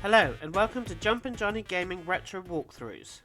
Hello and welcome to Jumpin' Johnny Gaming Retro Walkthroughs.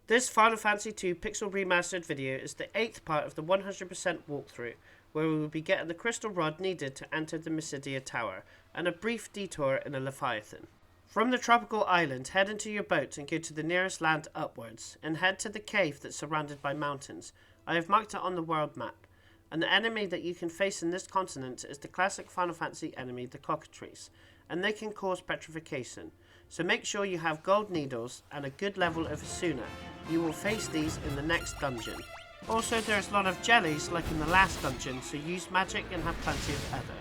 This Final Fantasy II Pixel Remastered video is the 8th part of the 100% walkthrough, where we will be getting the crystal rod needed to enter the Mysidia Tower, and a brief detour in a Leviathan. From the tropical island, head into your boat and go to the nearest land upwards, and head to the cave that's surrounded by mountains. I have marked it on the world map, and the enemy that you can face in this continent is the classic Final Fantasy enemy, the cockatrice, and they can cause petrification. So make sure you have gold needles and a good level of Asuna. You will face these in the next dungeon. Also, there's a lot of jellies like in the last dungeon, so use magic and have plenty of ether.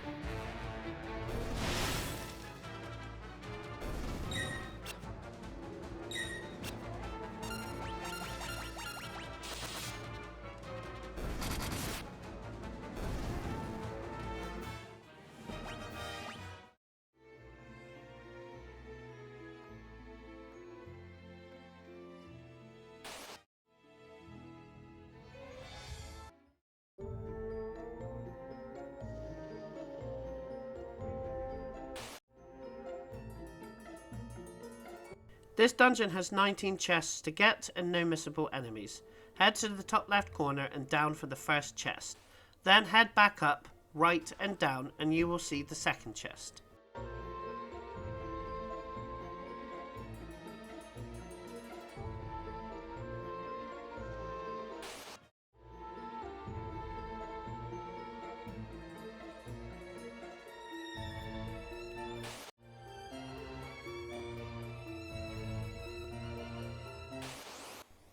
This dungeon has 19 chests to get and no missable enemies. Head to the top left corner and down for the first chest. Then head back up, right and down and you will see the second chest.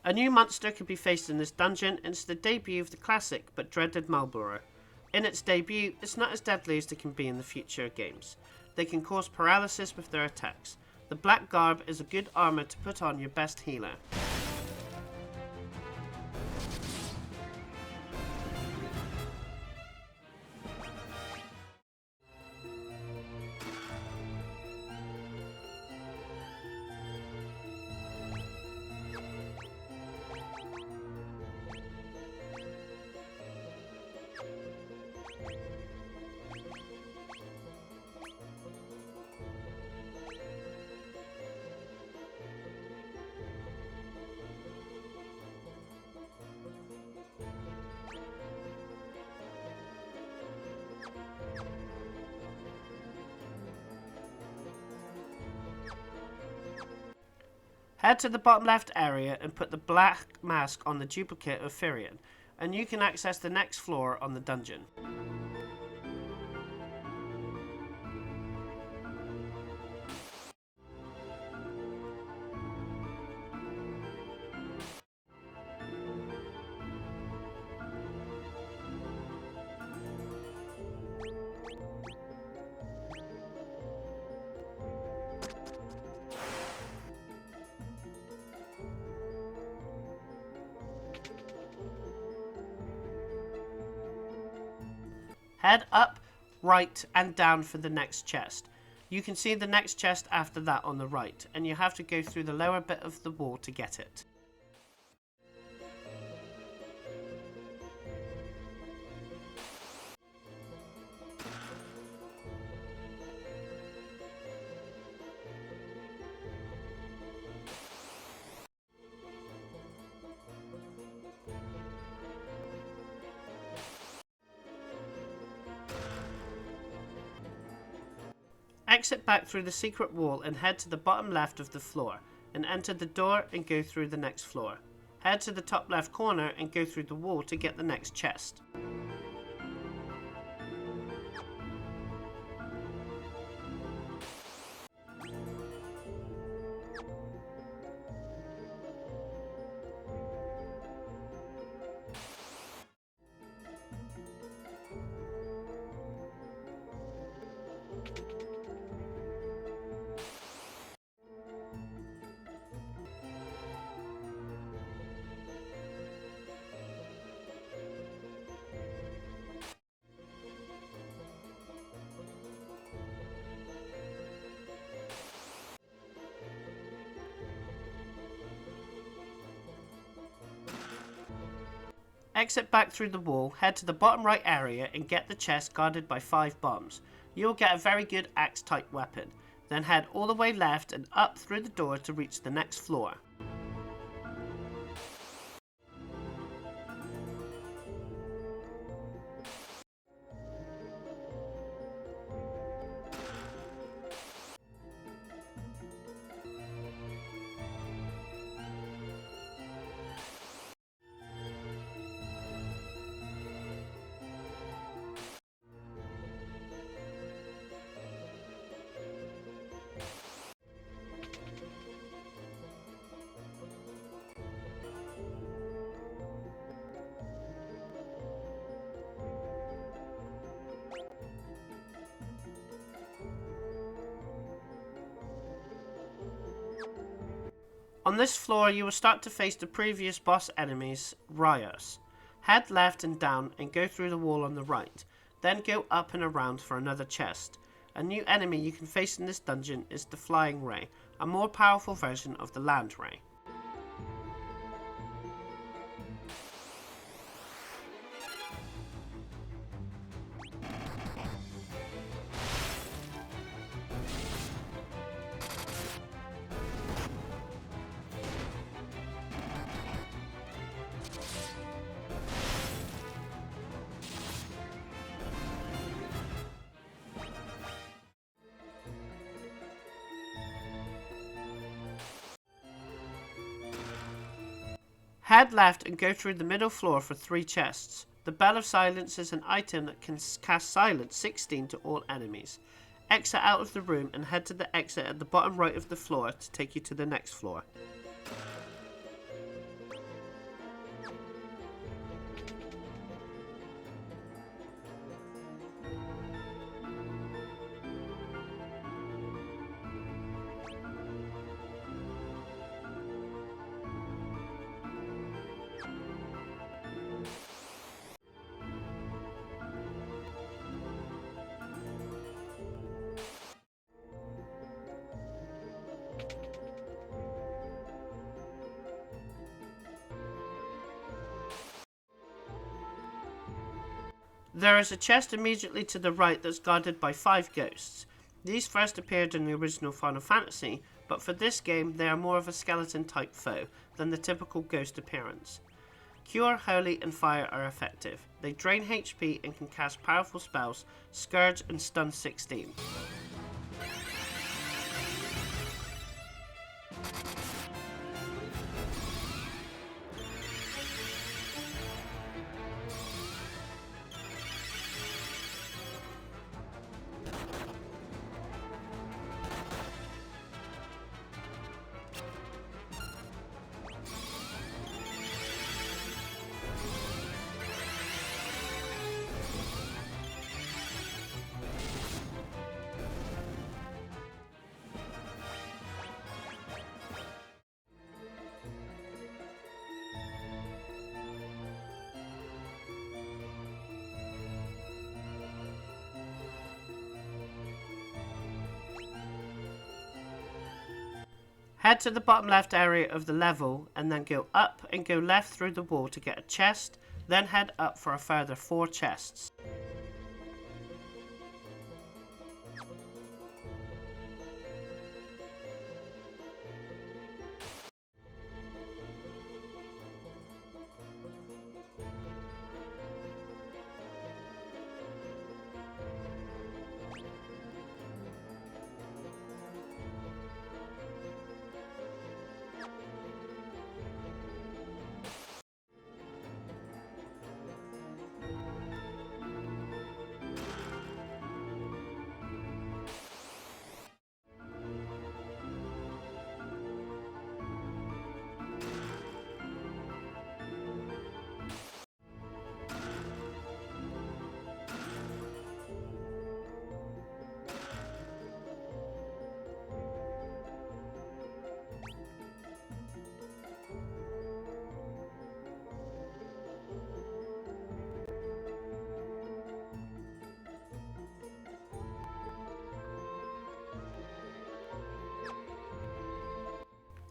A new monster can be faced in this dungeon, and it's the debut of the classic but dreaded Marlborough. In its debut, it's not as deadly as they can be in the future games. They can cause paralysis with their attacks. The black garb is a good armor to put on your best healer. Head to the bottom left area and put the black mask on the duplicate of Firion, and you can access the next floor on the dungeon. Head up, right and down for the next chest. You can see the next chest after that on the right, and you have to go through the lower bit of the wall to get it. Exit back through the secret wall and head to the bottom left of the floor, and enter the door and go through the next floor. Head to the top left corner and go through the wall to get the next chest. Exit back through the wall, head to the bottom right area and get the chest guarded by 5 bombs. You will get a very good axe type weapon. Then head all the way left and up through the door to reach the next floor. On this floor, you will start to face the previous boss enemies, Rios. Head left and down and go through the wall on the right, then go up and around for another chest. A new enemy you can face in this dungeon is the Flying Ray, a more powerful version of the Land Ray. Head left and go through the middle floor for 3 chests. The Bell of Silence is an item that can cast Silence 16 to all enemies. Exit out of the room and head to the exit at the bottom right of the floor to take you to the next floor. There is a chest immediately to the right that's guarded by 5 ghosts. These first appeared in the original Final Fantasy, but for this game they are more of a skeleton type foe than the typical ghost appearance. Cure, Holy and Fire are effective. They drain HP and can cast powerful spells, Scourge and Stun 16. Head to the bottom left area of the level and then go up and go left through the wall to get a chest, then head up for a further 4 chests.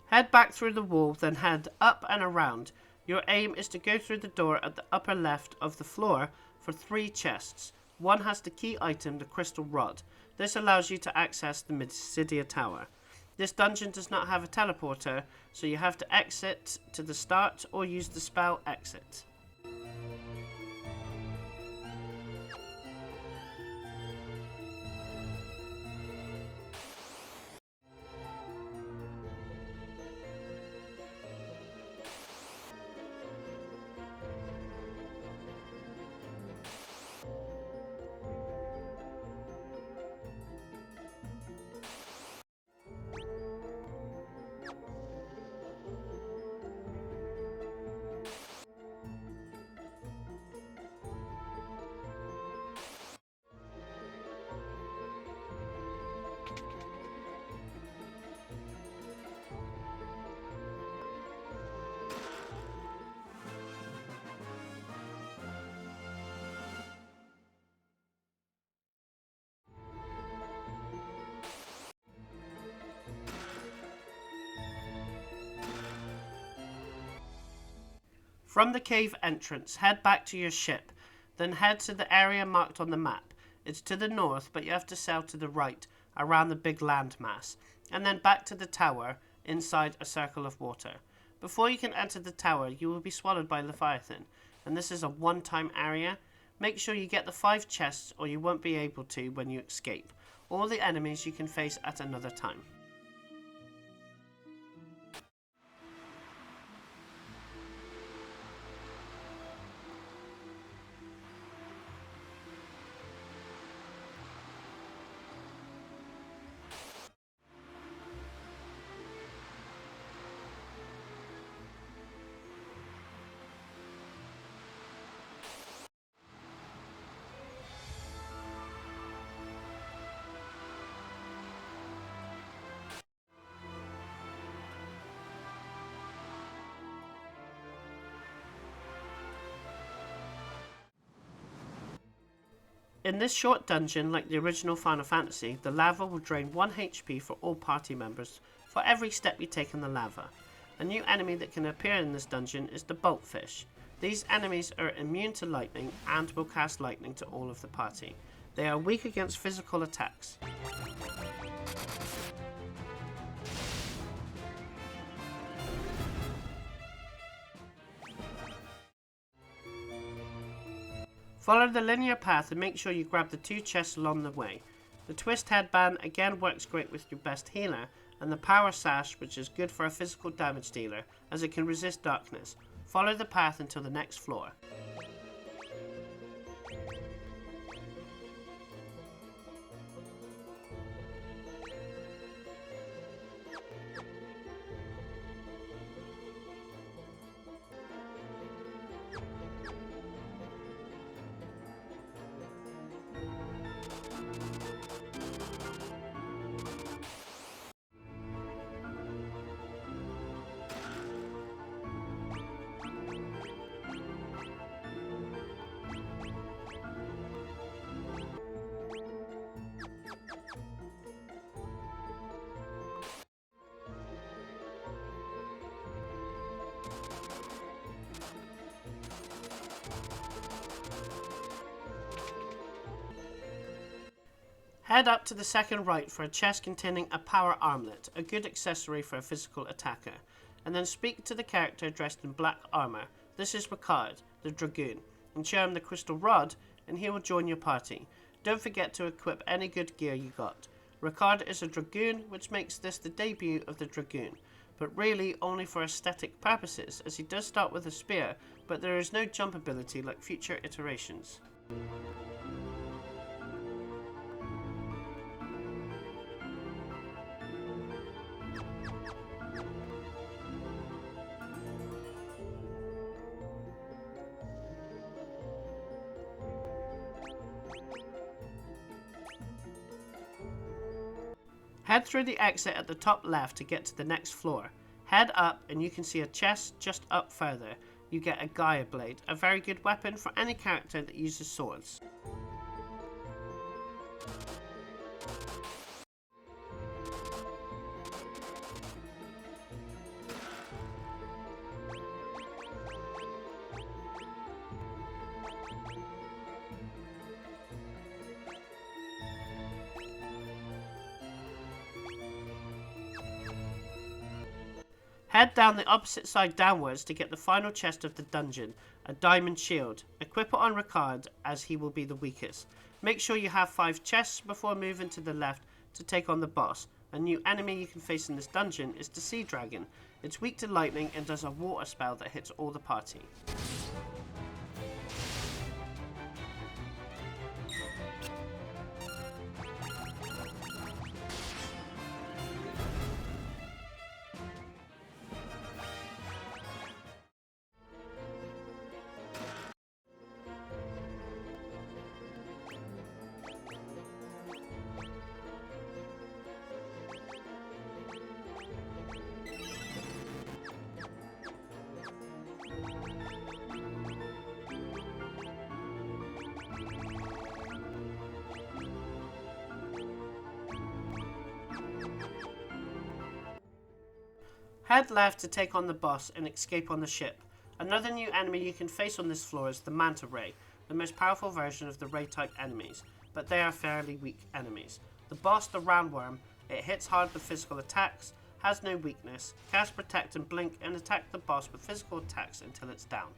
Head back through the wall, then head up and around. Your aim is to go through the door at the upper left of the floor for 3 chests. One has the key item, the crystal rod. This allows you to access the mysidia tower. This dungeon does not have a teleporter, so you have to exit to the start or use the spell exit. From the cave entrance, head back to your ship, then head to the area marked on the map. It's to the north, but you have to sail to the right, around the big landmass, and then back to the tower, inside a circle of water. Before you can enter the tower, you will be swallowed by Leviathan, and this is a one-time area. Make sure you get the 5 chests, or you won't be able to when you escape. All the enemies you can face at another time. In this short dungeon, like the original Final Fantasy, the lava will drain 1 HP for all party members for every step you take in the lava. A new enemy that can appear in this dungeon is the Boltfish. These enemies are immune to lightning and will cast lightning to all of the party. They are weak against physical attacks. Follow the linear path and make sure you grab the 2 chests along the way. The twist headband again works great with your best healer, and the power sash, which is good for a physical damage dealer as it can resist darkness. Follow the path until the next floor. Head up to the second right for a chest containing a power armlet, a good accessory for a physical attacker, and then speak to the character dressed in black armor. This is Ricard, the dragoon, and show him the crystal rod, and he will join your party. Don't forget to equip any good gear you got. Ricard is a dragoon, which makes this the debut of the dragoon, but really only for aesthetic purposes, as he does start with a spear, but there is no jump ability like future iterations. Head through the exit at the top left to get to the next floor. Head up and you can see a chest just up further. You get a Gaia Blade, a very good weapon for any character that uses swords. Head down the opposite side downwards to get the final chest of the dungeon, a diamond shield. Equip it on Ricard as he will be the weakest. Make sure you have 5 chests before moving to the left to take on the boss. A new enemy you can face in this dungeon is the sea dragon. It's weak to lightning and does a water spell that hits all the party. Head left to take on the boss and escape on the ship. Another new enemy you can face on this floor is the Manta Ray, the most powerful version of the Ray type enemies, but they are fairly weak enemies. The boss, the Roundworm, it hits hard with physical attacks, has no weakness, cast Protect and Blink and attack the boss with physical attacks until it's down.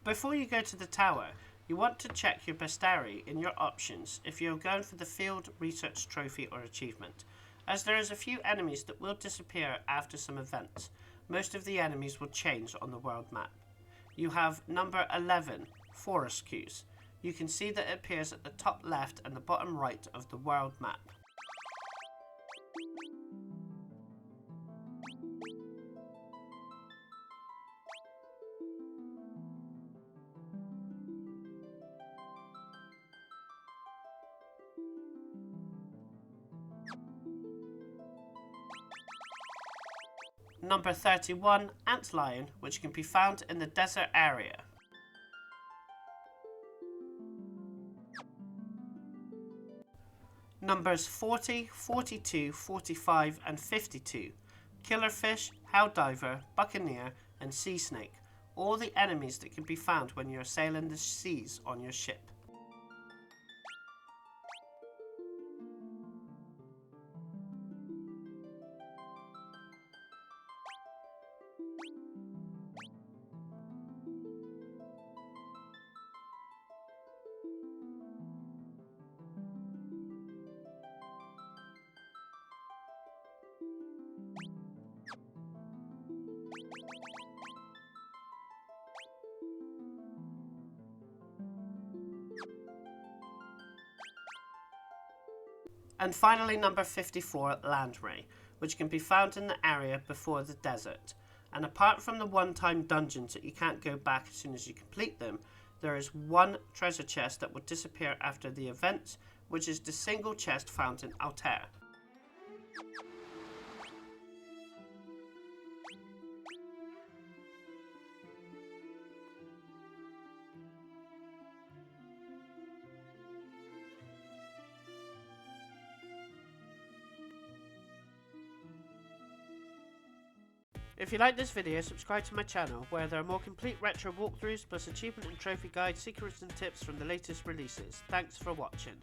Before you go to the tower, you want to check your Bestiary in your options if you're going for the field, research, trophy or achievement, as there is a few enemies that will disappear after some events. Most of the enemies will change on the world map. You have number 11, Forest Queues. You can see that it appears at the top left and the bottom right of the world map. Number 31, Antlion, which can be found in the desert area. Numbers 40, 42, 45 and 52, Killerfish, Helldiver, Buccaneer and Sea Snake, all the enemies that can be found when you're sailing the seas on your ship. And finally number 54, Landray, which can be found in the area before the desert. And apart from the one-time dungeons that you can't go back as soon as you complete them, there is one treasure chest that will disappear after the event, which is the single chest found in Altair. If you like this video, subscribe to my channel, where there are more complete retro walkthroughs plus achievement and trophy guides, secrets and tips from the latest releases. Thanks for watching.